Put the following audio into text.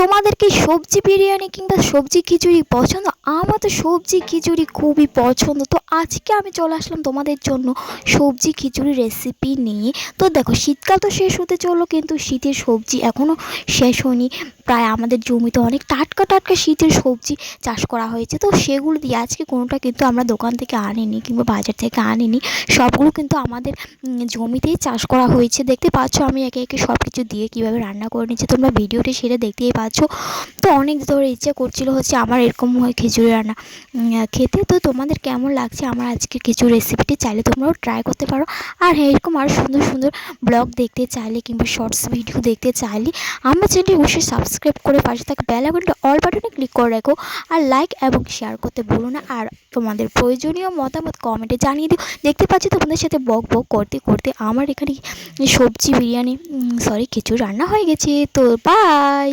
তোমাদের কি সবজি বিরিয়ানি কিংবা সবজি খিচুড়ি পছন্দ? আমার তো সবজি খিচুড়ি খুবই পছন্দ। তো আজকে আমি চলে আসলাম তোমাদের জন্য সবজি খিচুড়ি রেসিপি নিয়ে। তো দেখো, শীতকাল তো শেষ হতে চললো, কিন্তু শীতের সবজি এখনও শেষ হয়নি। প্রায় আমাদের জমিতে অনেক টাটকা টাটকা শীতের সবজি চাষ করা হয়েছে। তো সেগুলো দিয়ে আজকে কোনোটা কিন্তু আমরা দোকান থেকে আনিনি কিংবা বাজার থেকে আনিনি, সবগুলো কিন্তু আমাদের জমিতেই চাষ করা হয়েছে। দেখতে পাচ্ছ আমি একে একে সব কিছু দিয়ে কীভাবে রান্না করে নিচ্ছি, তোমরা ভিডিওটি সেরে দেখতেই পাচ্ছ। তো অনেক ধরে ইচ্ছে করছিলো হচ্ছে আমার এরকম হয় খিচুড়ি রান্না খেতে। তো তোমাদের কেমন লাগছে আমার আজকের খিচুড়ি রেসিপিটি, চাইলে তোমরাও ট্রাই করতে পারো। আর হ্যাঁ, এরকম আরও সুন্দর সুন্দর ব্লগ দেখতে চাইলে কিংবা শর্টস ভিডিও দেখতে চাইলে আমার চ্যানেলটি অবশ্যই সাবস্ক্রাইব করে পাশে থাকা বেল আইকনটা অল বাটনে ক্লিক করে রাখো। আর লাইক এবং শেয়ার করতে ভুলো না। আর তোমাদের প্রয়োজনীয় মতামত কমেন্টে জানিয়ে দিও। দেখতে পাচ্ছি তোমাদের সাথে বক বক করতে করতে আমার এখানে সবজি বিরিয়ানি খিচুড়ি রান্না হয়ে গেছে। তো বাই।